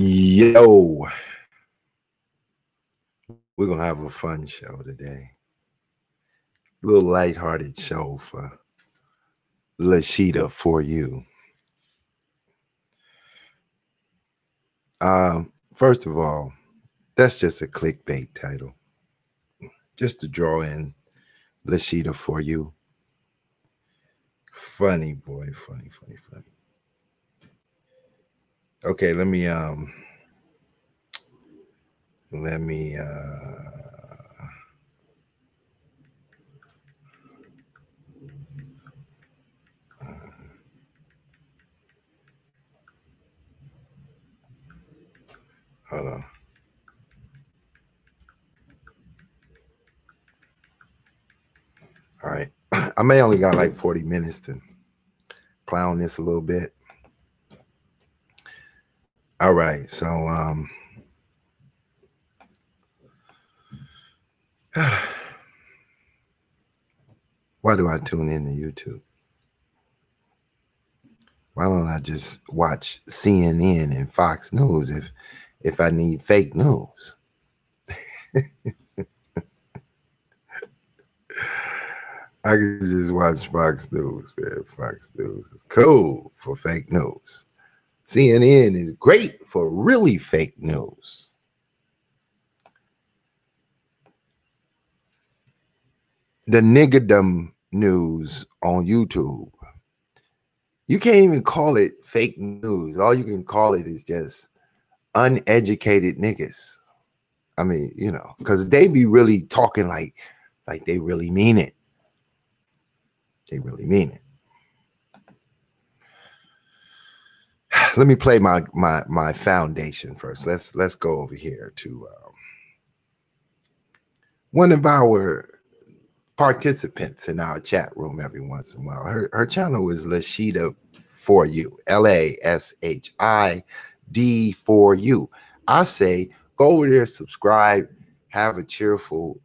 Yo, we're gonna have a fun show today. A little lighthearted show for LASHID4U. First of all, that's just a clickbait title. Just to draw in LASHID4U. Funny boy, funny. Okay, let me hold on. All right. I may only got like 40 minutes to clown this a little bit. All right, so why do I tune into YouTube? Why don't I just watch CNN and Fox News if I need fake news? I could just watch Fox News, man. Fox News is cool for fake news. CNN is great for really fake news. The niggerdom news on YouTube, you can't even call it fake news. All you can call it is just uneducated niggas. I mean, you know, because they be really talking like they really mean it. They really mean it. Let me play my foundation first. Let's go over here to one of our participants in our chat room every once in a while. Her channel is LASHID4U, LASHID4U. I say go over there, subscribe, have a cheerful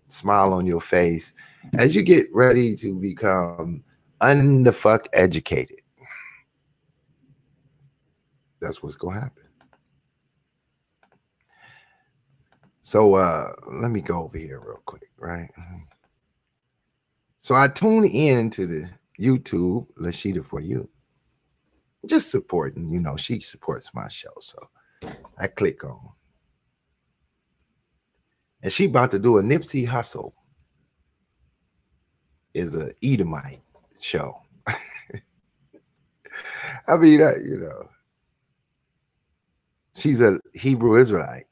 smile on your face as you get ready to become unfuck educated. That's what's gonna happen. So let me go over here real quick, right? So I tune in to the YouTube LASHID4U, just supporting, you know, she supports my show. So I click on, and she about to do a Nipsey Hussle is a Edomite show. I mean, you know, she's a Hebrew Israelite.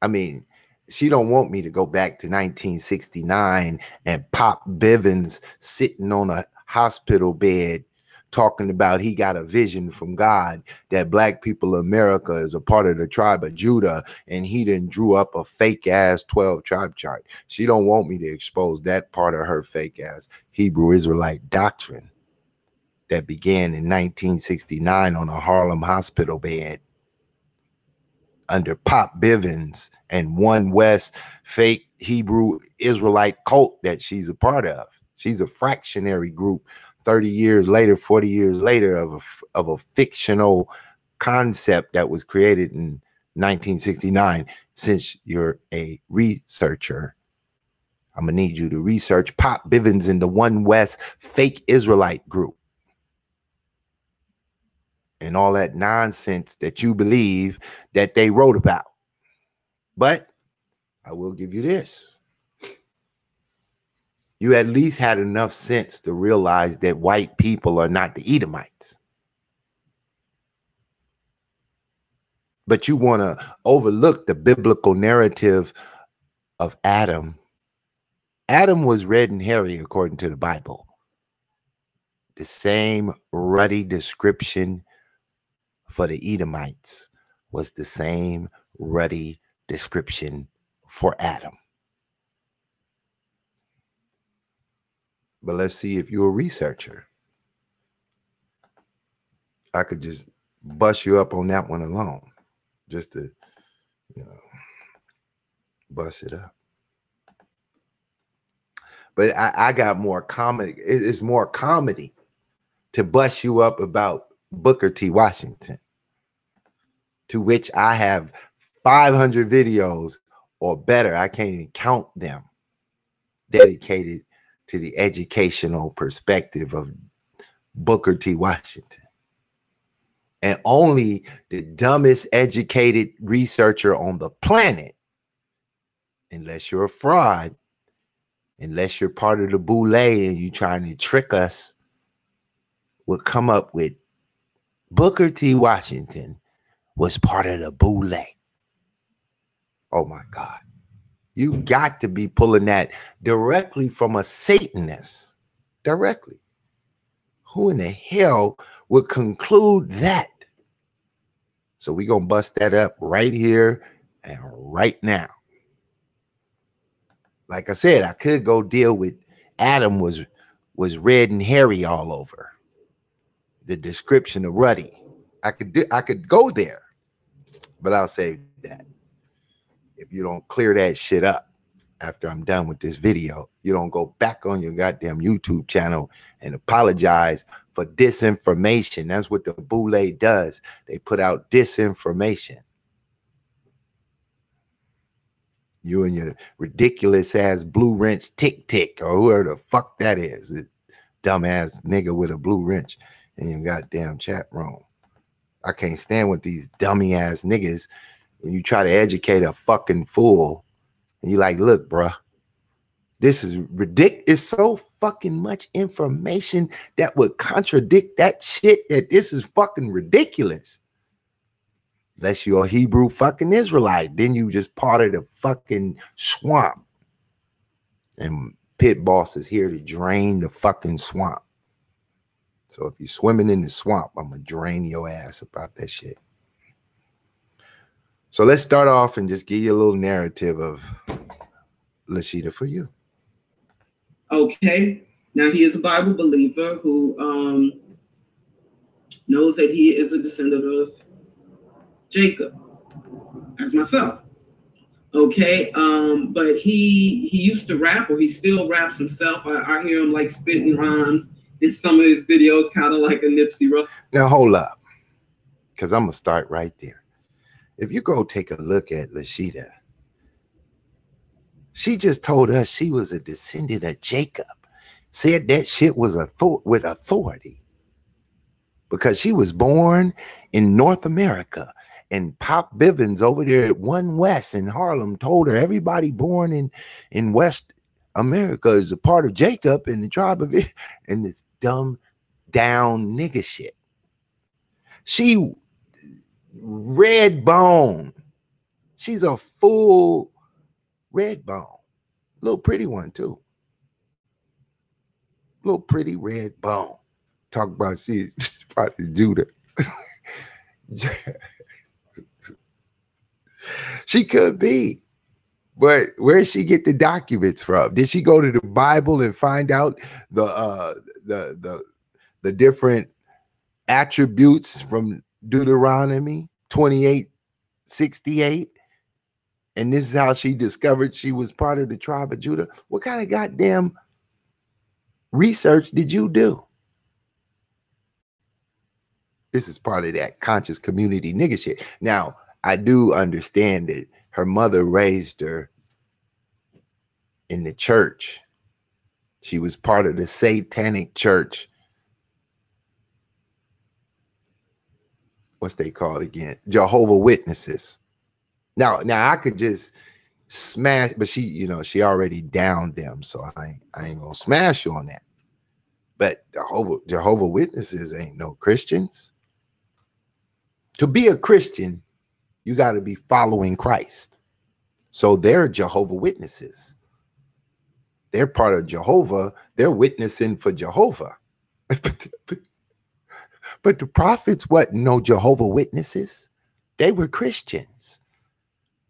I mean, she don't want me to go back to 1969 and Pop Bivens sitting on a hospital bed talking about he got a vision from God that black people of America is a part of the tribe of Judah, and he then drew up a fake ass 12 tribe chart. She don't want me to expose that part of her fake ass Hebrew Israelite doctrine that began in 1969 on a Harlem hospital bed under Pop Bivens and One West fake Hebrew Israelite cult that she's a part of. She's a fractionary group 30 years later, 40 years later of a fictional concept that was created in 1969. Since you're a researcher, I'm gonna need you to research Pop Bivens and the One West fake Israelite group and all that nonsense that you believe that they wrote about. But I will give you this. You at least had enough sense to realize that white people are not the Edomites. But you want to overlook the biblical narrative of Adam. Adam was red and hairy according to the Bible. The same ruddy description for the Edomites was the same ruddy description for Adam. But let's see if you're a researcher. I could just bust you up on that one alone, just to, you know, bust it up. But I got more comedy. It's more comedy to bust you up about Booker T. Washington. to which I have 500 videos or better, I can't even count them, dedicated to the educational perspective of Booker T. Washington. And only the dumbest educated researcher on the planet, unless you're a fraud, unless you're part of the Boule and you're trying to trick us, would come up with Booker T. Washington was part of the Boule. Oh my God. You got to be pulling that directly from a Satanist. Directly. Who in the hell would conclude that? So we're going to bust that up right here and right now. Like I said, I could go deal with Adam was red and hairy all over. The description of Ruddy. I could go there, but I'll save that. If you don't clear that shit up after I'm done with this video, you don't go back on your goddamn YouTube channel and apologize for disinformation. That's what the Boule does. They put out disinformation. You and your ridiculous ass blue wrench tick or whoever the fuck that is. A dumbass nigga with a blue wrench in your goddamn chat room. I can't stand with these dummy ass niggas when you try to educate a fucking fool and you like, look, bruh, this is ridiculous. It's so fucking much information that would contradict that shit that this is fucking ridiculous. Unless you're a Hebrew fucking Israelite, then you just part of the fucking swamp. And Pit Boss is here to drain the fucking swamp. So if you're swimming in the swamp, I'm going to drain your ass about that shit. So let's start off and just give you a little narrative of LASHID4U. Okay. Now, he is a Bible believer who knows that he is a descendant of Jacob, as myself. Okay. But he used to rap, or he still raps himself. I hear him like spitting rhymes in some of his videos, kind of like a Nipsey Russell. Now, hold up, because I'm going to start right there. If you go take a look at LASHID, she just told us she was a descendant of Jacob. Said that shit was with authority. Because she was born in North America. And Pop Bivens over there at One West in Harlem told her everybody born in West America is a part of Jacob and the tribe of it. And this dumb down nigga shit. She red bone. She's a full red bone. Little pretty one too. Little pretty red bone. Talk about she's probably Judah. She could be. But where did she get the documents from? Did she go to the Bible and find out the different attributes from Deuteronomy 28:68? And this is how she discovered she was part of the tribe of Judah? What kind of goddamn research did you do? This is part of that conscious community nigga shit. Now, I do understand that her mother raised her in the church. She was part of the satanic church. What's they called again? Jehovah's Witnesses. Now I could just smash, but she, you know, she already downed them, so I ain't gonna smash you on that. But Jehovah's Witnesses ain't no Christians. To be a Christian, you got to be following Christ. So they're Jehovah's Witnesses. They're part of Jehovah. They're witnessing for Jehovah. But the prophets wasn't no Jehovah's Witnesses. They were Christians.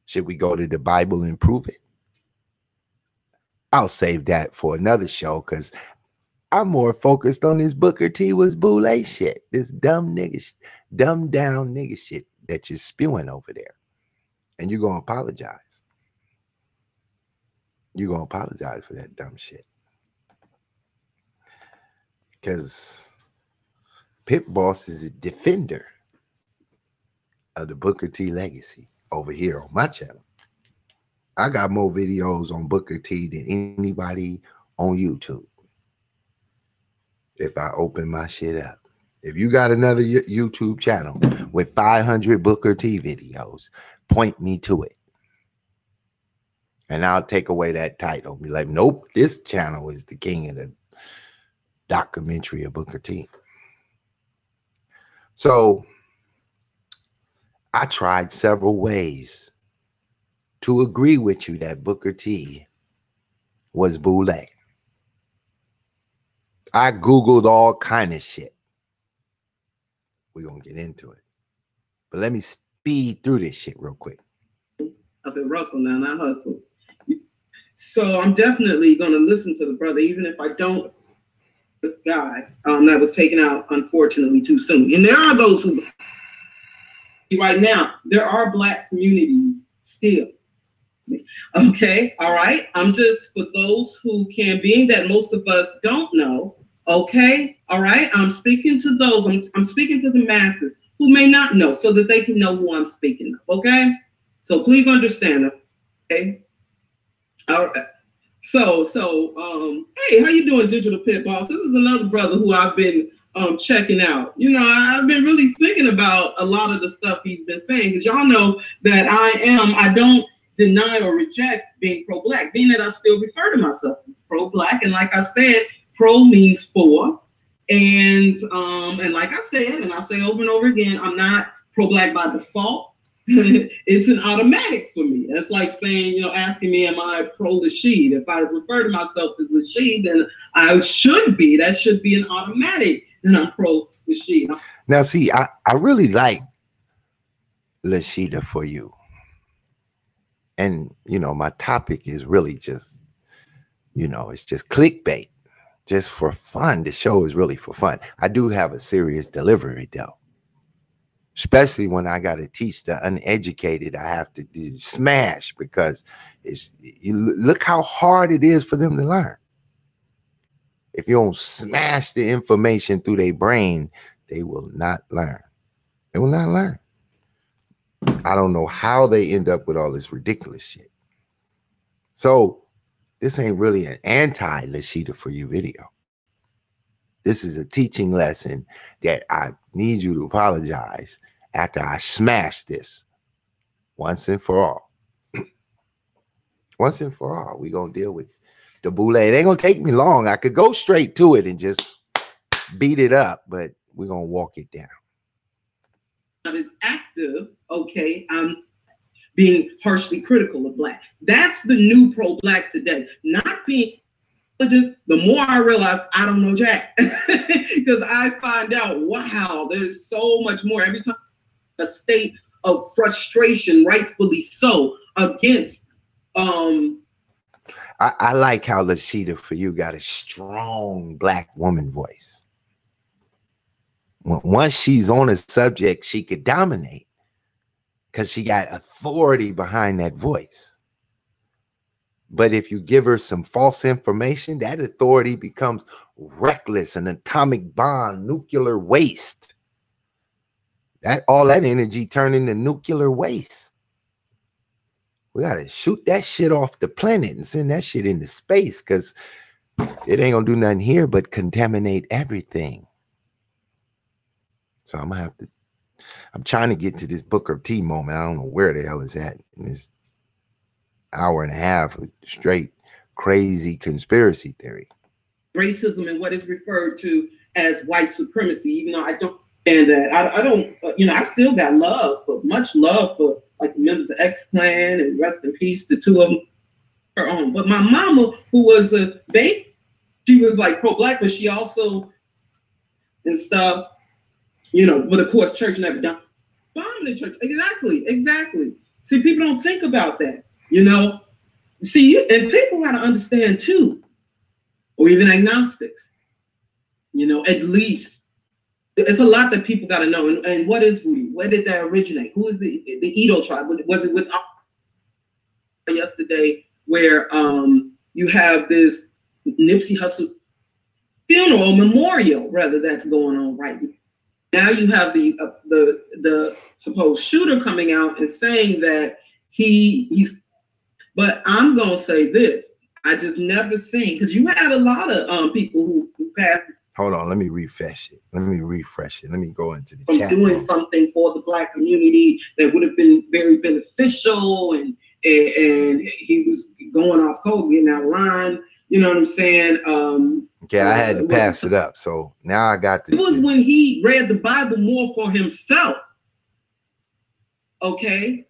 Should we go to the Bible and prove it? I'll save that for another show because I'm more focused on this Booker T was Boule shit. This dumb nigga, dumb down nigga shit that you're spewing over there. And you're going to apologize. You're going to apologize for that dumb shit. Because Pit Boss is a defender. of the Booker T legacy over here on my channel. I got more videos on Booker T than anybody on YouTube. If I open my shit up. If you got another YouTube channel with 500 Booker T videos, point me to it. And I'll take away that title. Be like, nope, this channel is the king of the documentary of Booker T. So I tried several ways to agree with you that Booker T was Boule. I Googled all kind of shit. We're going to get into it. But let me speed through this shit real quick. I said, Russell now, not hustle. So I'm definitely going to listen to the brother, even if I don't, the guy that was taken out, unfortunately, too soon. And there are those who, right now, there are Black communities still. Okay, all right. I'm just, for those who can, being that most of us don't know, okay, all right. I'm speaking to those, I'm speaking to the masses who may not know, so that they can know who I'm speaking of, okay? So please understand, okay? All right. So, hey, how you doing, Digital Pit Boss? This is another brother who I've been checking out. You know, I've been really thinking about a lot of the stuff he's been saying, because y'all know that I don't deny or reject being pro-Black, being that I still refer to myself as pro-Black. And like I said, pro means for. And like I said, and I'll say over and over again, I'm not pro-Black by default. It's an automatic for me. That's like saying, you know, asking me, am I pro-LASHID? If I refer to myself as LASHID, then I should be. That should be an automatic. Then I'm pro-LASHID. Now, see, I really like LASHID4U. And, you know, my topic is really just, you know, it's just clickbait, just for fun. The show is really for fun. I do have a serious delivery, though. Especially when I got to teach the uneducated, I have to smash, because look how hard it is for them to learn. If you don't smash the information through their brain, they will not learn. They will not learn. I don't know how they end up with all this ridiculous shit. So this ain't really an anti-LASHID4U video. This is a teaching lesson that I need you to apologize after I smash this once and for all. Once and for all, we're going to deal with the Boule. It ain't going to take me long. I could go straight to it and just beat it up, but we're going to walk it down. Not as active, okay, I'm being harshly critical of Black. That's the new pro-Black today. Not being religious. The more I realize I don't know jack, because I find out, wow, there's so much more. Every time a state of frustration, rightfully so, against I like how LASHID4U got a strong Black woman voice. Once she's on a subject, she could dominate because she got authority behind that voice. But if you give her some false information, that authority becomes reckless, an atomic bomb, nuclear waste. All that energy turned into nuclear waste. We got to shoot that shit off the planet and send that shit into space, because it ain't going to do nothing here but contaminate everything. So I'm trying to get to this Booker T moment. I don't know where the hell it's at in this hour and a half of straight crazy conspiracy theory. Racism and what is referred to as white supremacy, even though I don't understand that. I don't, you know, I still got much love for like the members of X-Clan, and rest in peace to two of them. But my mama, who was the babe, she was like pro-Black, but she also and stuff, you know, but of course, church never done. Bombing the church. Exactly. See, people don't think about that, you know. See, and people got to understand too, or even agnostics, you know, at least. It's a lot that people got to know. And what is voodoo? Where did that originate? Who is the Edo tribe? Was it with yesterday where you have this Nipsey Hussle funeral, memorial rather, that's going on right now? now you have the supposed shooter coming out and saying that he's. But I'm gonna say this: I just never seen, because you had a lot of people who passed. Hold on, let me refresh it. Let me refresh it. Let me go into the from chat doing room. something for the Black community that would have been very beneficial, and he was going off code, getting out of line. You know what I'm saying? Okay, I had to pass it up. So now I got the. It was when he read the Bible more for himself. Okay.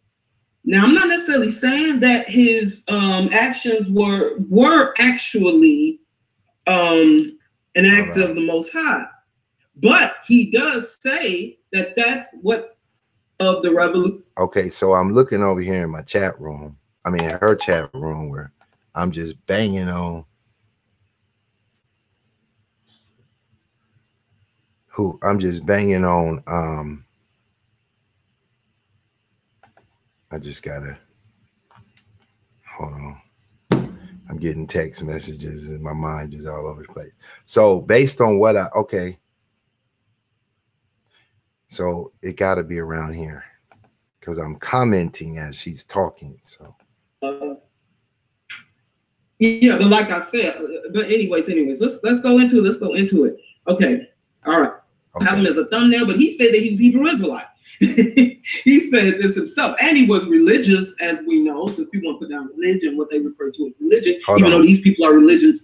Now I'm not necessarily saying that his actions were actually an act of the Most High, but he does say that that's what of the revolution. Okay, so I'm looking over here in my chat room. I mean, her chat room, where I'm just banging on I'm just banging on. I just gotta hold on. I'm getting text messages and my mind is all over the place. So based on what okay. So it got to be around here because I'm commenting as she's talking. So yeah, but like I said, but anyways, let's go into it. Okay, all right. Okay. Have him as a thumbnail, but he said that he was Hebrew Israelite. He said this himself, and he was religious, as we know, since people want to put down religion, what they refer to as religion, even though these people are religions.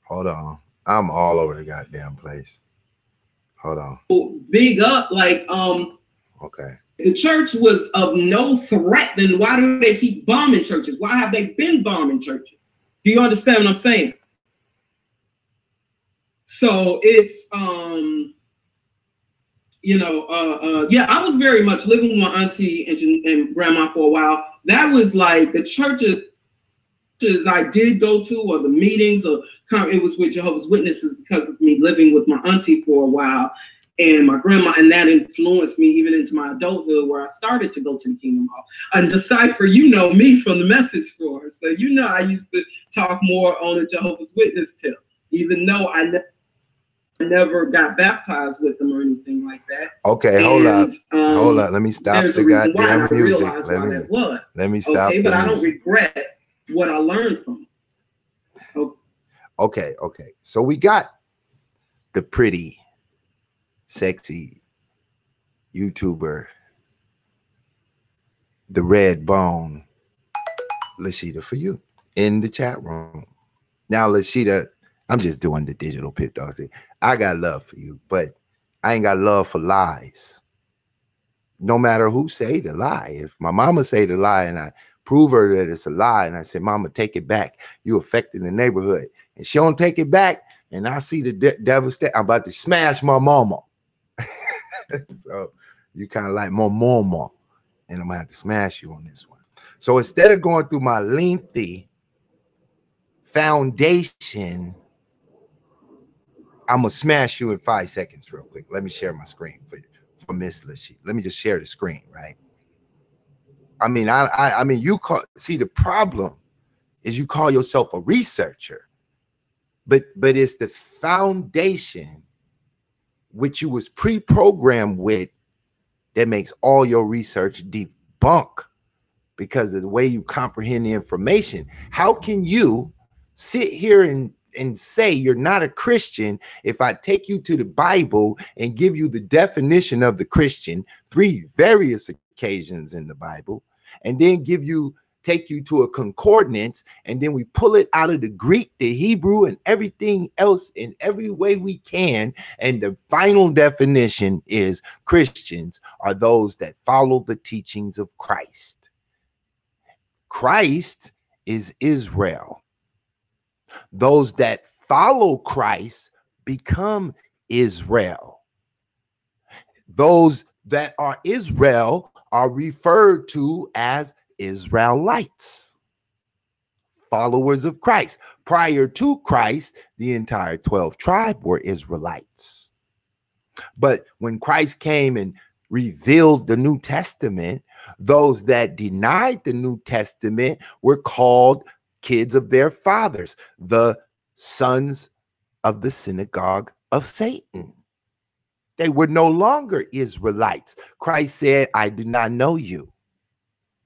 Hold on, I'm all over the goddamn place. Hold on. Big up, like okay. The church was of no threat, then why do they keep bombing churches? Why have they been bombing churches? Do you understand what I'm saying? So it's yeah, I was very much living with my auntie and grandma for a while. That was like the churches I did go to, or the meetings, or it was with Jehovah's Witnesses because of me living with my auntie for a while and my grandma, and that influenced me even into my adulthood, where I started to go to the Kingdom Hall. And Decipher, you know me from the message floor, so you know I used to talk more on a Jehovah's Witness tip, even though I never got baptized with them or anything like that. Okay, hold up. Let me stop the goddamn music. Let me stop. Okay, but I don't regret what I learned from it. Okay. So we got the pretty, sexy YouTuber, the red bone, LASHID4U, in the chat room. Now, LASHID, I'm just doing the digital pit dog thing. I got love for you, but I ain't got love for lies. No matter who say the lie. If my mama say the lie and I prove her that it's a lie, and I say, mama, take it back, you affecting the neighborhood, and she don't take it back, and I see the devastation, I'm about to smash my mama. So you kind of like my mama, and I'm gonna have to smash you on this one. So instead of going through my lengthy foundation, I'm gonna smash you in 5 seconds real quick. Let me share my screen for Miss LASHID. Let me just share the screen, right? I mean, you see, the problem is you call yourself a researcher, but it's the foundation which you was pre-programmed with that makes all your research debunk because of the way you comprehend the information. How can you sit here and say you're not a Christian if I take you to the Bible and give you the definition of the Christian, 3 various occasions in the Bible, and then take you to a concordance, and then we pull it out of the Greek, the Hebrew, and everything else in every way we can, and the final definition is Christians are those that follow the teachings of Christ. Christ is Israel. Those that follow Christ become Israel. Those that are Israel are referred to as Israelites, followers of Christ. Prior to Christ, the entire 12 tribes were Israelites. But when Christ came and revealed the New Testament, those that denied the New Testament were called kids of their fathers, the sons of the synagogue of Satan. They were no longer Israelites. Christ said, I do not know you,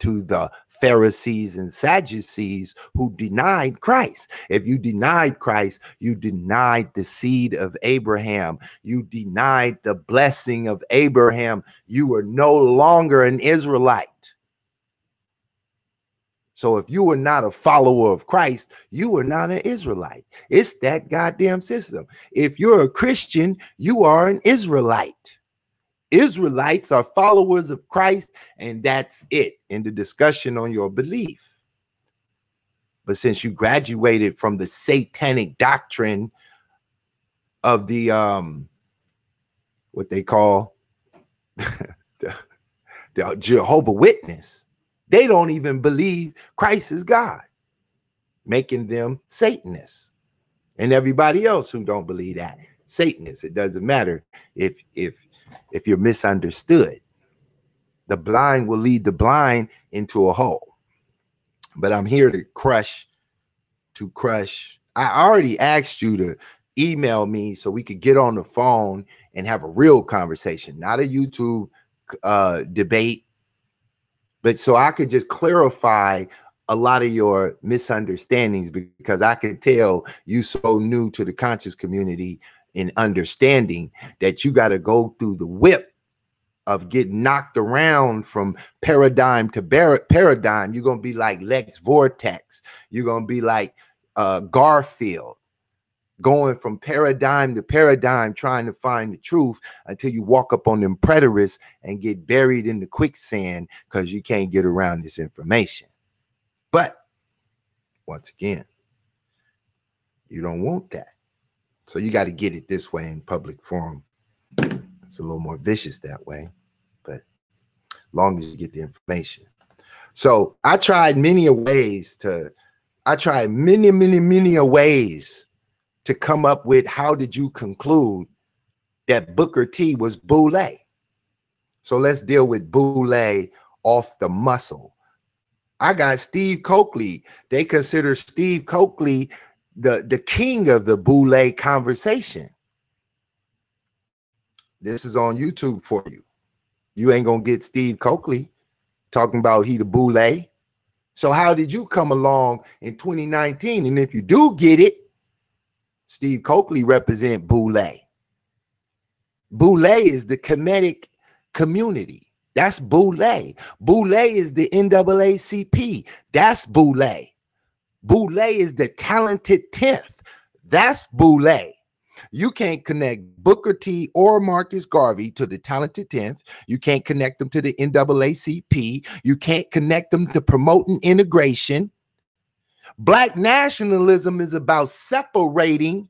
to the Pharisees and Sadducees who denied Christ. If you denied Christ, you denied the seed of Abraham. You denied the blessing of Abraham. You were no longer an Israelite. So if you were not a follower of Christ, you were not an Israelite. It's that goddamn system. If you're a Christian, you are an Israelite. Israelites are followers of Christ, and that's it in the discussion on your belief. But since you graduated from the satanic doctrine of the what they call the Jehovah's Witness, they don't even believe Christ is God, making them Satanists. And everybody else who don't believe that, Satanists. It doesn't matter if you're misunderstood. The blind will lead the blind into a hole. But I'm here to crush. I already asked you to email me so we could get on the phone and have a real conversation, not a YouTube debate, but so I could just clarify a lot of your misunderstandings, because I can tell you so new to the conscious community in understanding that you got to go through the whip of getting knocked around from paradigm to paradigm. You're going to be like Lex Vortex. You're going to be like Garfield, going from paradigm to paradigm, trying to find the truth until you walk up on them preterists and get buried in the quicksand because you can't get around this information. But once again, you don't want that. So you got to get it this way in public forum. It's a little more vicious that way, but long as you get the information. So I tried many ways to come up with how did you conclude that Booker T was Boule. So let's deal with Boule off the muscle. I got Steve Coakley. They consider Steve Coakley the king of the Boule conversation. This is on YouTube for you. You ain't gonna get Steve Coakley talking about he the Boule. So how did you come along in 2019? And if you do get it, Steve Coakley represent Boule. Boule is the Kemetic community. That's Boule. Boule is the NAACP. That's Boule. Boule is the talented 10th. That's Boule. You can't connect Booker T or Marcus Garvey to the talented 10th. You can't connect them to the NAACP. You can't connect them to promoting integration. Black nationalism is about separating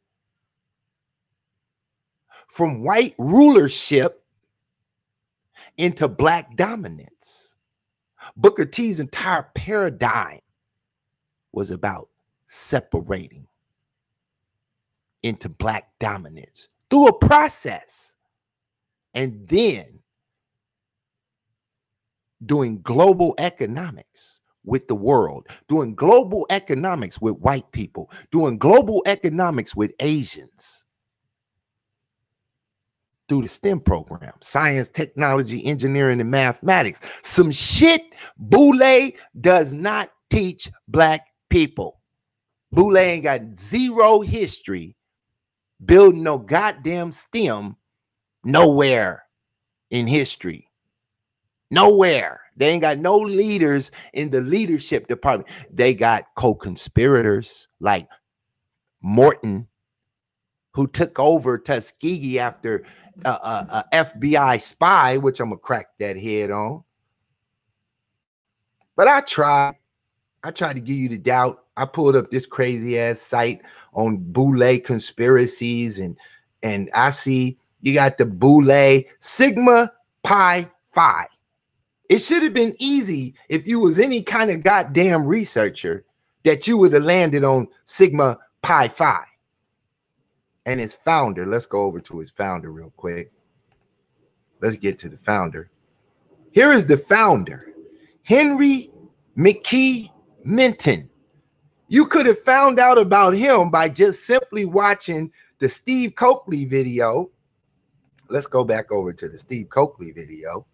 from white rulership into black dominance. Booker T's entire paradigm was about separating into black dominance through a process, and then doing global economics with the world, doing global economics with white people, doing global economics with Asians through the STEM program, science, technology, engineering, and mathematics. Some shit Boule does not teach black people. Boule ain't got zero history building no goddamn STEM nowhere in history. Nowhere. They ain't got no leaders in the leadership department. They got co-conspirators like Morton, who took over Tuskegee after a FBI spy, which I'm gonna crack that head on. But I tried to give you the doubt. I pulled up this crazy ass site on Boule conspiracies, and I see you got the Boule Sigma Pi Phi. It should have been easy if you was any kind of goddamn researcher that you would have landed on Sigma Pi Phi. And his founder, let's go over to his founder real quick. Let's get to the founder. Here is the founder, Henry McKee Minton. You could have found out about him by just simply watching the Steve Coakley video. let's go back over to the Steve Coakley video.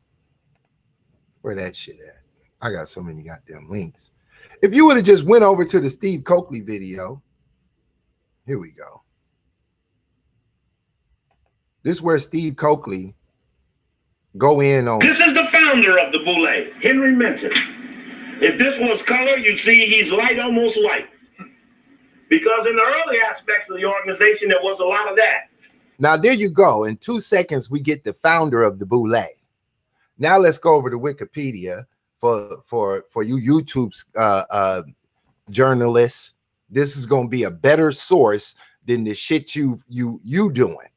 Where that shit at? I got so many goddamn links. If you would have just went over to the Steve Coakley video, here we go. This is where Steve Coakley go in on. This is the founder of the Boule, Henry Minton. If this was color, you'd see he's light, almost white. Because in the early aspects of the organization, there was a lot of that. Now, there you go. In 2 seconds, we get the founder of the Boule. Now, let's go over to Wikipedia for you YouTube journalists. This is going to be a better source than the shit you doing.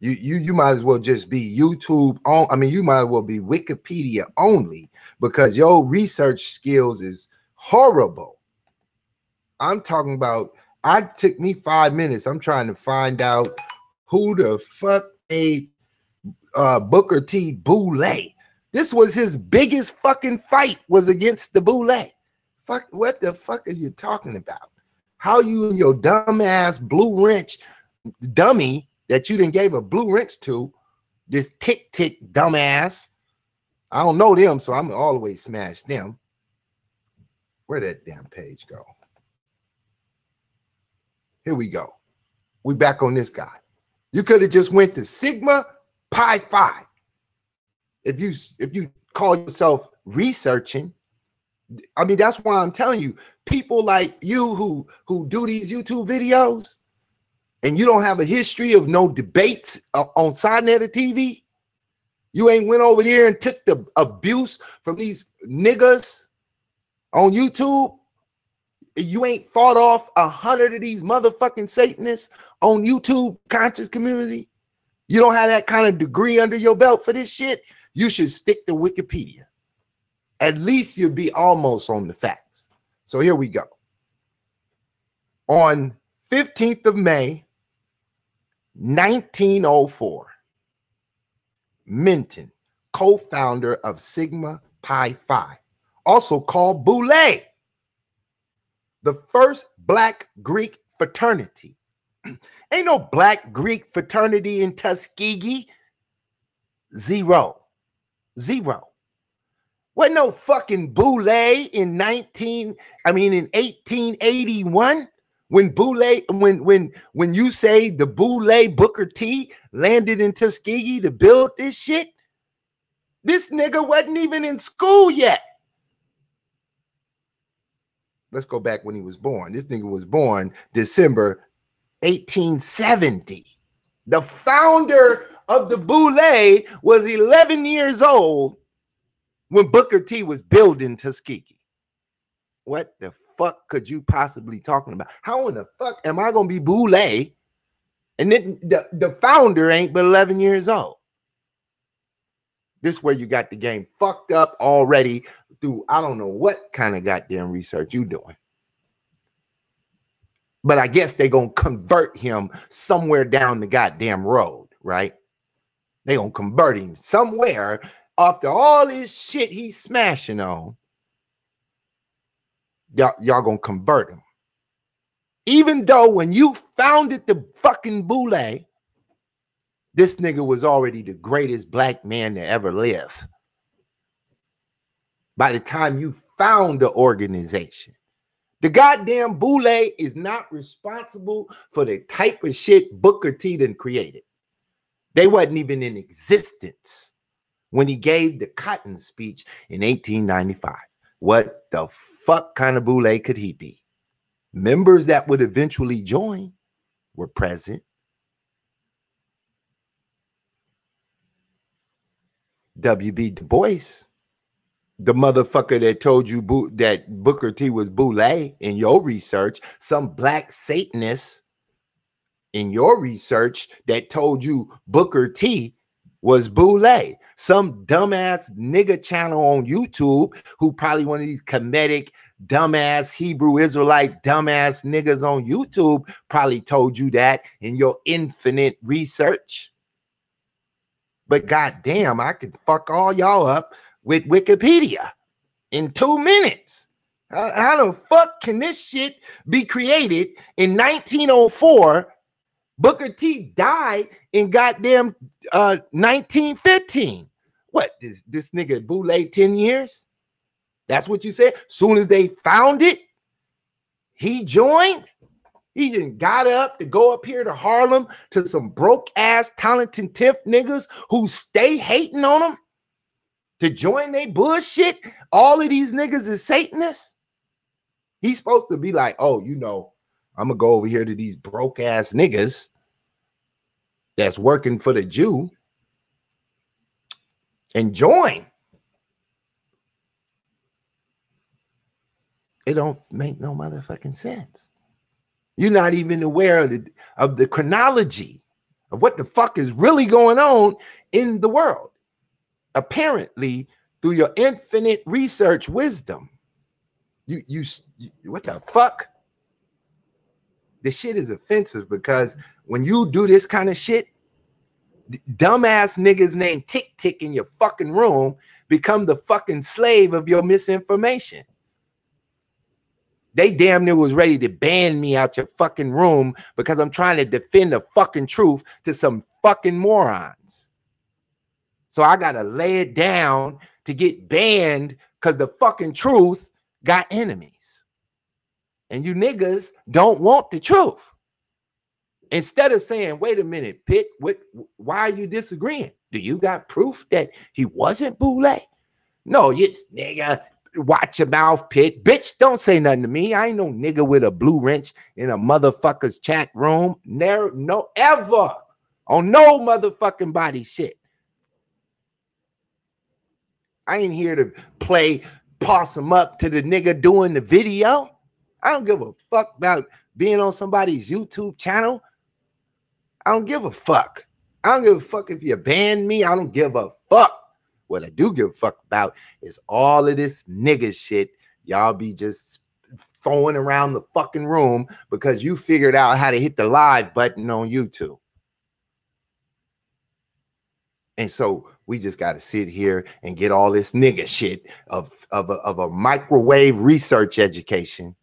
You might as well just be YouTube on. I mean, you might as well be Wikipedia only because your research skills is horrible. I'm talking about, it took me 5 minutes. I'm trying to find out who the fuck made Booker T Boule. This was his biggest fucking fight, was against the Boule. Fuck, what the fuck are you talking about? How you and your dumb ass blue wrench dummy that you didn't gave a blue wrench to, this tick dumbass. I don't know them, so I'm always smash them. Where'd that damn page go? Here we go. We back on this guy. You could have just went to Sigma Pi Phi. If you call yourself researching, I mean, that's why I'm telling you, people like you who do these YouTube videos and you don't have a history of no debates on Sidenet TV, you ain't went over there and took the abuse from these niggas on YouTube. You ain't fought off 100 of these motherfucking Satanists on YouTube conscious community. You don't have that kind of degree under your belt for this shit. You should stick to Wikipedia. At least you'll be almost on the facts. So here we go. On 15th of May, 1904, Minton, co-founder of Sigma Pi Phi, also called Boule, the first Black Greek fraternity. Ain't no Black Greek fraternity in Tuskegee. Zero. Wasn't no fucking Boule in 1881 when Boule, when you say the Boule Booker T landed in Tuskegee to build this shit. This nigga wasn't even in school yet. Let's go back when he was born. This nigga was born December 1870. The founder of the Boule was 11 years old when Booker T was building Tuskegee. What the fuck could you possibly talking about? How in the fuck am I gonna be Boule and then the founder ain't but 11 years old? This is where you got the game fucked up already through I don't know what kind of goddamn research you doing. But I guess they gonna convert him somewhere down the goddamn road, right? They gonna convert him somewhere after all this shit he's smashing on. Y'all gonna convert him. Even though when you founded the fucking Boule, this nigga was already the greatest black man to ever live. By the time you found the organization, the goddamn Boule is not responsible for the type of shit Booker T done created. They wasn't even in existence when he gave the Cotton speech in 1895. What the fuck kind of Boule could he be? Members that would eventually join were present. W.B. Du Bois, the motherfucker that told you that Booker T was Boule in your research, some black Satanist in your research that told you Booker T was Boule, some dumbass nigga channel on YouTube who probably one of these comedic dumbass Hebrew Israelite dumbass niggas on YouTube probably told you that in your infinite research. But goddamn, I could fuck all y'all up with Wikipedia in 2 minutes. How the fuck can this shit be created in 1904 Booker T died in goddamn 1915. What, this nigga Boule 10 years? That's what you said? Soon as they found it, he joined? He didn't got up to go up here to Harlem to some broke-ass, talented tiff niggas who stay hating on him to join their bullshit? All of these niggas is Satanists? He's supposed to be like, oh, you know, I'm going to go over here to these broke-ass niggas that's working for the Jew and join. It don't make no motherfucking sense. You're not even aware of the chronology of what the fuck is really going on in the world. Apparently, through your infinite research wisdom, you what the fuck? This shit is offensive because when you do this kind of shit, dumbass niggas named Tick Tick in your fucking room become the fucking slave of your misinformation. They damn near was ready to ban me out your fucking room because I'm trying to defend the fucking truth to some fucking morons. So I got to lay it down to get banned because the fucking truth got enemies. And you niggas don't want the truth. Instead of saying, wait a minute, Pitt, why are you disagreeing? Do you got proof that he wasn't Boule? No, you nigga. Watch your mouth, Pitt. Bitch, don't say nothing to me. I ain't no nigga with a blue wrench in a motherfucker's chat room. No, ever. On no motherfucking body shit. I ain't here to play possum up to the nigga doing the video. I don't give a fuck about being on somebody's YouTube channel. I don't give a fuck. I don't give a fuck if you ban me. I don't give a fuck. What I do give a fuck about is all of this nigga shit y'all be just throwing around the fucking room because you figured out how to hit the live button on YouTube. And so we just got to sit here and get all this nigga shit of a microwave research education.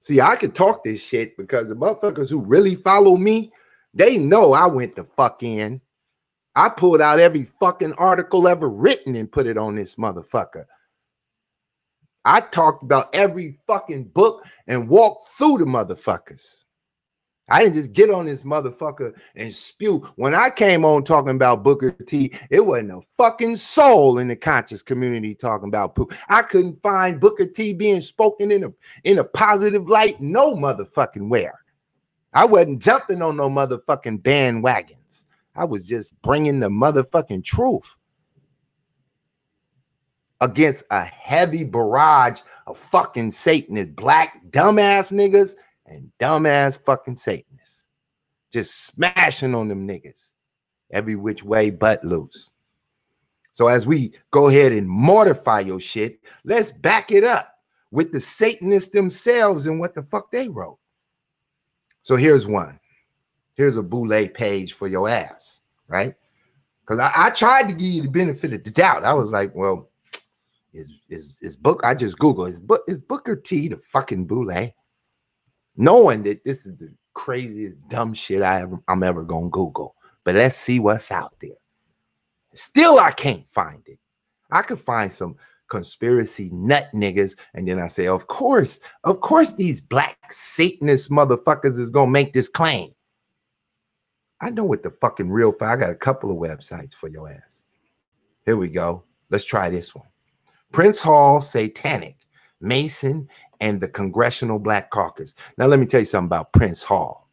See, I could talk this shit because the motherfuckers who really follow me, they know I went the fuck in. I pulled out every fucking article ever written and put it on this motherfucker. I talked about every fucking book and walked through the motherfuckers. I didn't just get on this motherfucker and spew. When I came on talking about Booker T, it wasn't a fucking soul in the conscious community talking about poop. I couldn't find Booker T being spoken in a positive light no motherfucking where. I wasn't jumping on no motherfucking bandwagons. I was just bringing the motherfucking truth against a heavy barrage of fucking Satanists, black dumbass niggas and dumbass fucking Satanists. Just smashing on them niggas every which way but loose. So as we go ahead and mortify your shit, let's back it up with the Satanists themselves and what the fuck they wrote. So here's one. Here's a Boule page for your ass, right? Because I tried to give you the benefit of the doubt. I was like, well, is Book? I just Googled, is Booker T the fucking Boule? Knowing that this is the craziest dumb shit I'm ever gonna Google. But let's see what's out there. Still, I can't find it. I could find some conspiracy nut niggas, and then I say, of course these black Satanist motherfuckers is gonna make this claim. I know what the fucking real. I got a couple of websites for your ass. Here we go. Let's try this one. Prince Hall Satanic, Mason, and the Congressional Black Caucus. Now, let me tell you something about Prince Hall.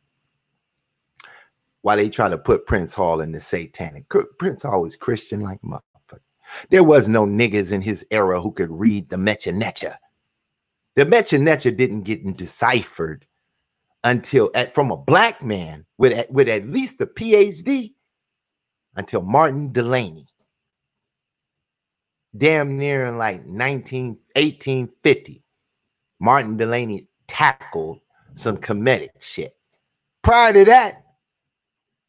Why they try to put Prince Hall in the Satanic. Prince Hall was Christian like a motherfucker. There was no niggas in his era who could read the Mecha Necha. The Mecha Necha didn't get deciphered until from a black man with at least a PhD until Martin Delaney. Damn near in like 1850, Martin Delaney tackled some Kemetic shit. Prior to that,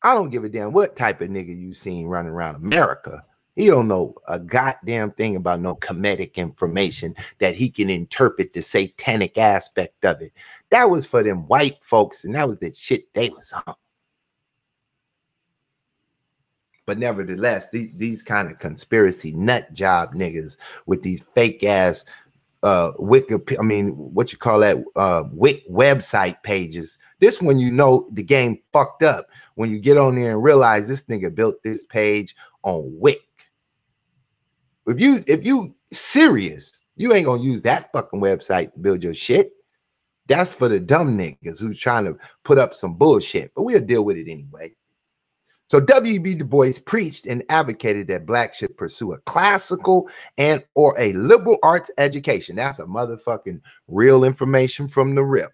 I don't give a damn what type of nigga you seen running around America. He don't know a goddamn thing about no Kemetic information that he can interpret the satanic aspect of it. That was for them white folks, and that was the shit they was on. But nevertheless, these kind of conspiracy nut job niggas with these fake ass Wikipedia, I mean, what you call that, website pages. This one, you know, the game fucked up when you get on there and realize this nigga built this page on Wik. If you serious, you ain't gonna use that fucking website to build your shit. That's for the dumb niggas who's trying to put up some bullshit, but we'll deal with it anyway. So W.E.B. Du Bois preached and advocated that blacks should pursue a classical and or a liberal arts education. That's a motherfucking real information from the rip.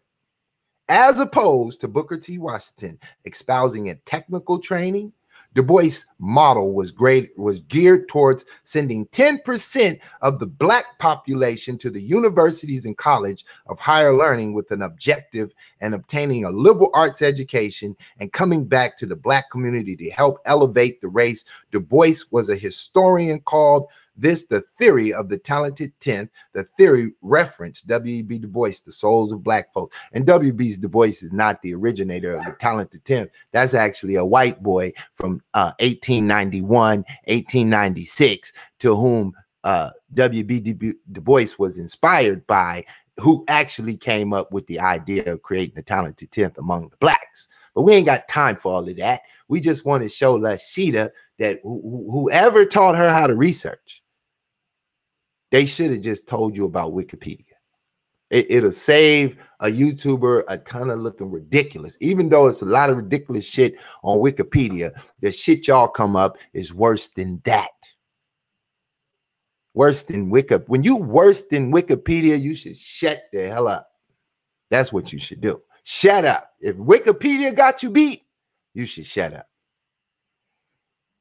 As opposed to Booker T. Washington espousing a technical training, Du Bois' model was geared towards sending 10% of the black population to the universities and college of higher learning with an objective and obtaining a liberal arts education and coming back to the black community to help elevate the race. Du Bois was a historian, called this the theory of the talented 10th. The theory referenced W.E.B. Du Bois, the souls of black folks. And W.E.B. Du Bois is not the originator of the talented 10th. That's actually a white boy from 1891, 1896, to whom W.E.B. Du Bois was inspired by, who actually came up with the idea of creating the talented 10th among the blacks. But we ain't got time for all of that. We just want to show Lashida that whoever taught her how to research, they should have just told you about Wikipedia. It'll save a YouTuber a ton of looking ridiculous. Even though it's a lot of ridiculous shit on Wikipedia, the shit y'all come up is worse than that. Worse than Wikipedia. When you worse than Wikipedia, you should shut the hell up. That's what you should do. Shut up. If Wikipedia got you beat, you should shut up.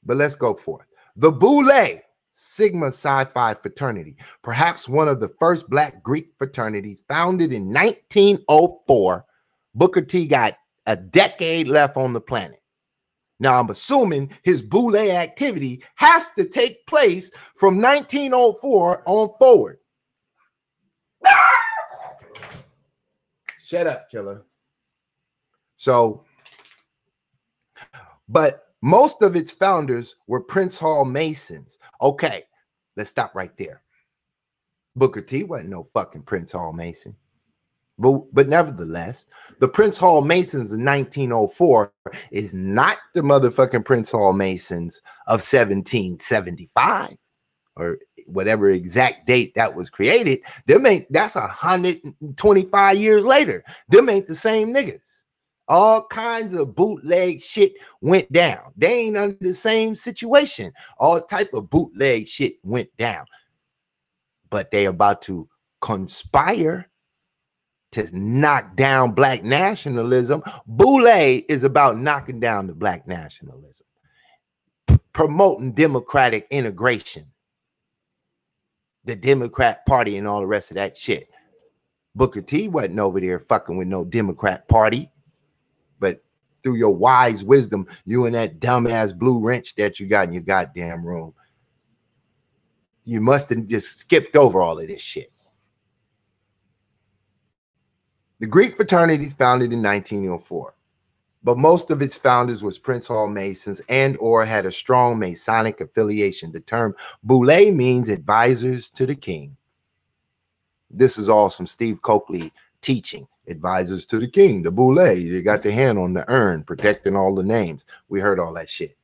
But let's go for it. The Boule Sigma Psi fraternity, perhaps one of the first black Greek fraternities, founded in 1904. Booker T got a decade left on the planet. Now, I'm assuming his Boule activity has to take place from 1904 on forward. Shut up, killer. So, but most of its founders were Prince Hall Masons. Okay, let's stop right there. Booker T wasn't no fucking Prince Hall Mason. But nevertheless, the Prince Hall Masons in 1904 is not the motherfucking Prince Hall Masons of 1775 or whatever exact date that was created. That's 125 years later. Them ain't the same niggas. All kinds of bootleg shit went down. They ain't under the same situation. All type of bootleg shit went down. But they about to conspire to knock down black nationalism. Boule is about knocking down the black nationalism, promoting democratic integration, the Democrat Party and all the rest of that shit. Booker T wasn't over there fucking with no Democrat Party. But through your wise wisdom, you and that dumbass blue wrench that you got in your goddamn room, you must have just skipped over all of this shit. The Greek fraternities founded in 1904, but most of its founders was Prince Hall Masons and or had a strong Masonic affiliation. The term Boule means advisors to the king. This is all some Steve Coakley teaching. Advisors to the king, the Boule. They got the hand on the urn, protecting all the names. We heard all that shit.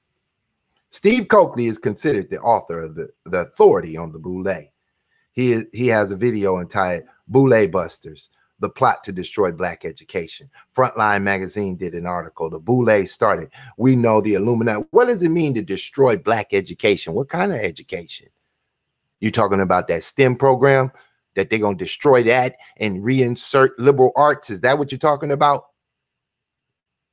Steve Coakley is considered the author of the authority on the Boule. He has a video entitled Boule Busters, the plot to destroy black education. Frontline magazine did an article. The Boule started. We know the Illuminati. What does it mean to destroy black education? What kind of education? You talking about that STEM program? That they're going to destroy that and reinsert liberal arts? Is that what you're talking about?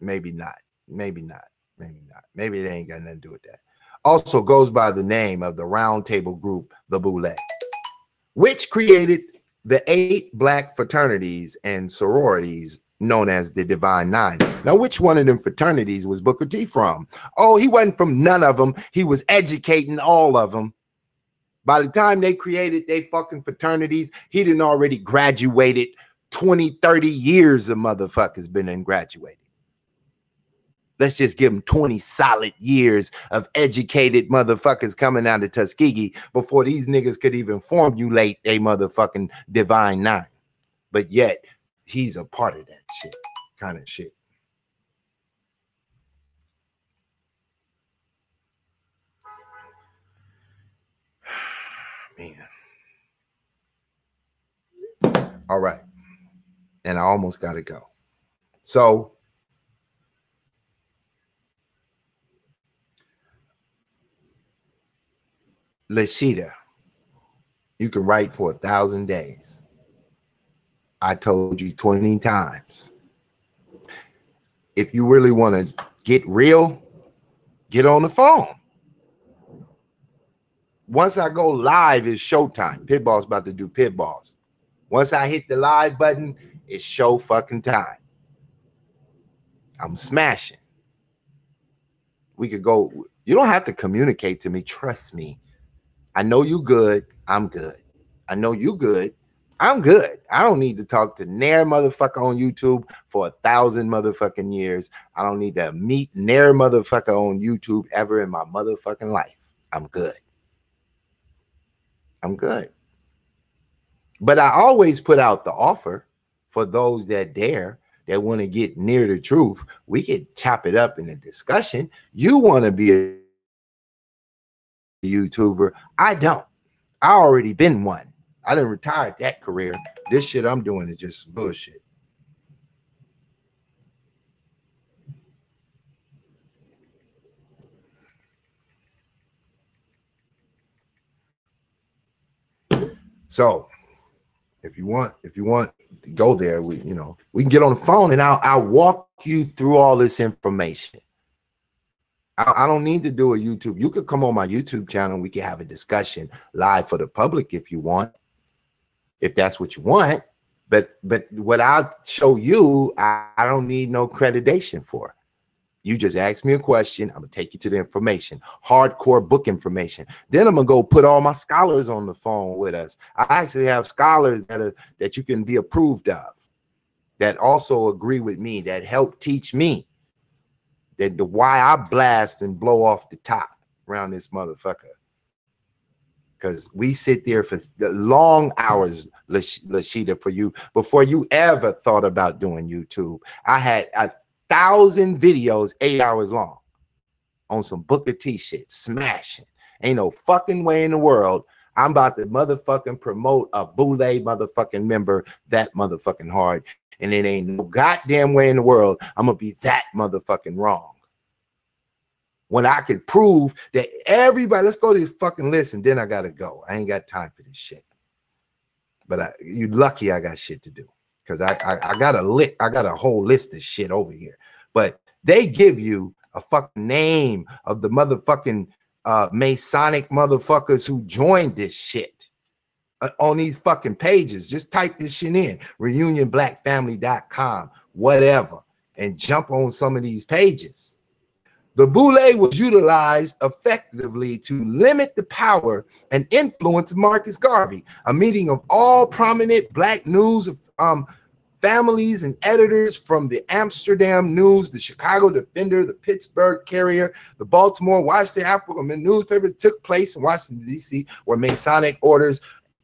Maybe not. Maybe not. Maybe not. Maybe they ain't got nothing to do with that. Also goes by the name of the round table group, the Boule, which created the 8 black fraternities and sororities known as the Divine Nine. Now, which one of them fraternities was Booker T from? Oh, he wasn't from none of them. He was educating all of them. By the time they created their fucking fraternities, he didn't already graduated 20, 30 years of motherfuckers been and graduated. Let's just give them 20 solid years of educated motherfuckers coming out of Tuskegee before these niggas could even formulate a motherfucking divine nine. But yet, he's a part of that shit, kind of shit. Man. All right. And I almost got to go. So, Lashida, you can write for 1,000 days. I told you 20 times. If you really want to get real, get on the phone. Once I go live, it's showtime. Pitball's about to do pitballs. Once I hit the live button, it's show fucking time. I'm smashing. We could go. You don't have to communicate to me. Trust me. I know you good. I'm good. I know you good. I'm good. I don't need to talk to Nair motherfucker on YouTube for 1,000 motherfucking years. I don't need to meet Nair motherfucker on YouTube ever in my motherfucking life. I'm good. I'm good. But I always put out the offer for those that dare, that want to get near the truth. We could chop it up in a discussion. You want to be a YouTuber. I don't. I already been one. I didn't retire that career. This shit I'm doing is just bullshit. So if you want to go there, we can get on the phone and I'll walk you through all this information. I don't need to do a YouTube. You could come on my YouTube channel. We can have a discussion live for the public if you want, if that's what you want. But what I'll show you, I don't need no accreditation for. You just ask me a question. I'm gonna take you to the information, hardcore book information. Then I'm gonna go put all my scholars on the phone with us. I actually have scholars that you can be approved of, that also agree with me, that help teach me that the why I blast and blow off the top around this motherfucker. Because we sit there for the long hours, Lashida, for you, before you ever thought about doing YouTube. I had 1,000 videos 8 hours long on some Booker T shit, smashing. Ain't no fucking way in the world I'm about to motherfucking promote a Boule motherfucking member that motherfucking hard. And it ain't no goddamn way in the world I'm gonna be that motherfucking wrong. When I could prove that everybody, let's go to this fucking list, and then I gotta go. I ain't got time for this shit. But you lucky I got shit to do. Because I got a whole list of shit over here. But they give you a fucking name of the motherfucking Masonic motherfuckers who joined this shit on these fucking pages. Just type this shit in, reunionblackfamily.com, whatever, and jump on some of these pages. The Boule was utilized effectively to limit the power and influence of Marcus Garvey, a meeting of all prominent black news families and editors from the Amsterdam News, the Chicago Defender, the Pittsburgh Carrier, the Baltimore, Washington African newspapers took place in Washington, D.C., where Masonic orders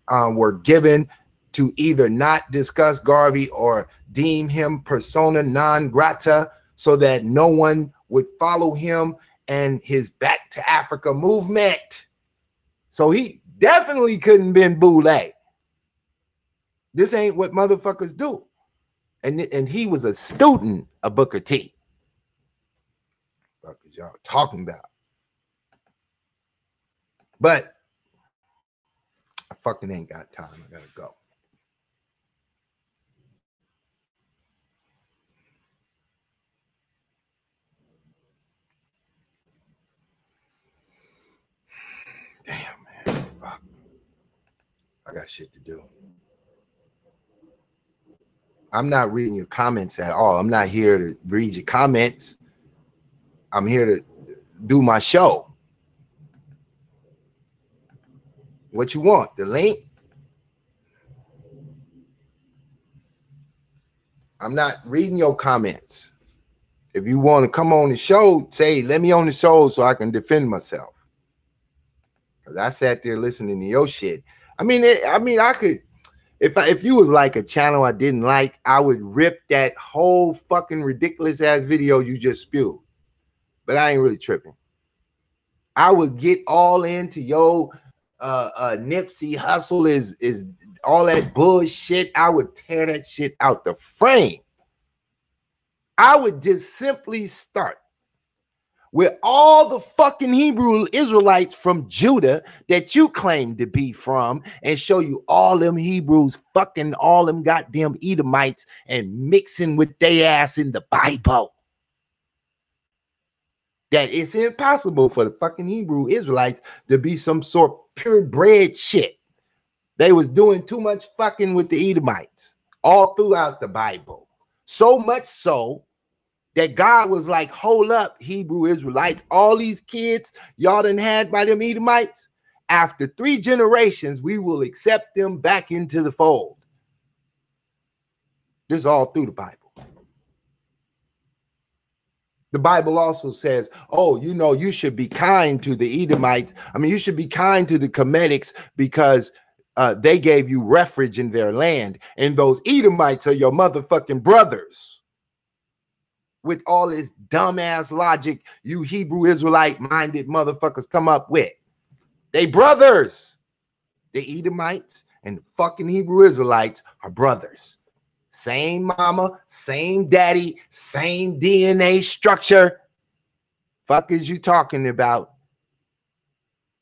were given to either not discuss Garvey or deem him persona non grata, so that no one would follow him and his Back to Africa movement. So he definitely couldn't been Boule. This ain't what motherfuckers do. And he was a student of Booker T. What y'all talking about? But I fucking ain't got time. I gotta go. Damn, man. Fuck. I got shit to do. I'm not reading your comments at all. I'm not here to read your comments. I'm here to do my show. What you want? The link? I'm not reading your comments. If you want to come on the show, say, let me on the show so I can defend myself. Because I sat there listening to your shit. I mean, I could, if you was like a channel I didn't like, I would rip that whole fucking ridiculous ass video you just spewed. But I ain't really tripping. I would get all into your Nipsey Hustle is all that bullshit. I would tear that shit out the frame. I would just simply start with all the fucking Hebrew Israelites from Judah that you claim to be from and show you all them Hebrews fucking all them goddamn Edomites and mixing with their ass in the Bible. That it's impossible for the fucking Hebrew Israelites to be some sort of purebred shit. They was doing too much fucking with the Edomites all throughout the Bible. So much so that God was like, hold up, Hebrew Israelites, all these kids y'all done had by them Edomites, after 3 generations, we will accept them back into the fold. This is all through the Bible. The Bible also says, oh, you know, you should be kind to the Edomites. I mean, you should be kind to the Kemetics because they gave you refuge in their land. And those Edomites are your motherfucking brothers. With all this dumbass logic you Hebrew Israelite minded motherfuckers come up with. They brothers. The Edomites and the fucking Hebrew Israelites are brothers. Same mama, same daddy, same DNA structure. Fuck is you talking about?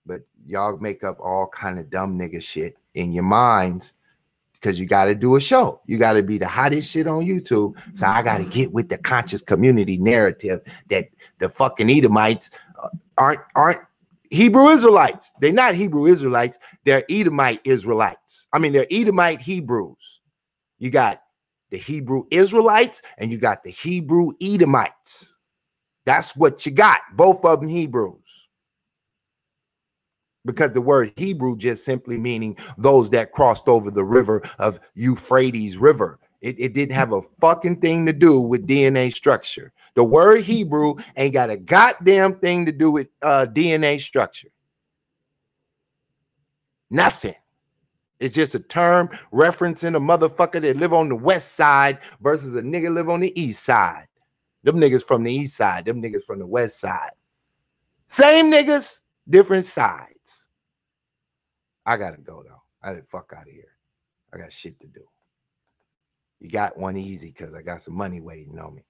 But y'all make up all kind of dumb nigga shit in your minds because you got to do a show. You got to be the hottest shit on YouTube. So I got to get with the conscious community narrative that the fucking Edomites aren't Hebrew Israelites. They're not Hebrew Israelites. They're Edomite Israelites. I mean, they're Edomite Hebrews. You got the Hebrew Israelites and you got the Hebrew Edomites. That's what you got. Both of them Hebrews. Because the word Hebrew just simply meaning those that crossed over the river of Euphrates River. It didn't have a fucking thing to do with DNA structure. The word Hebrew ain't got a goddamn thing to do with DNA structure. Nothing. It's just a term referencing a motherfucker that live on the west side versus a nigga live on the east side. Them niggas from the east side, them niggas from the west side. Same niggas, different sides. I gotta go though. I gotta fuck out of here. I got shit to do. You got one easy because I got some money waiting on me.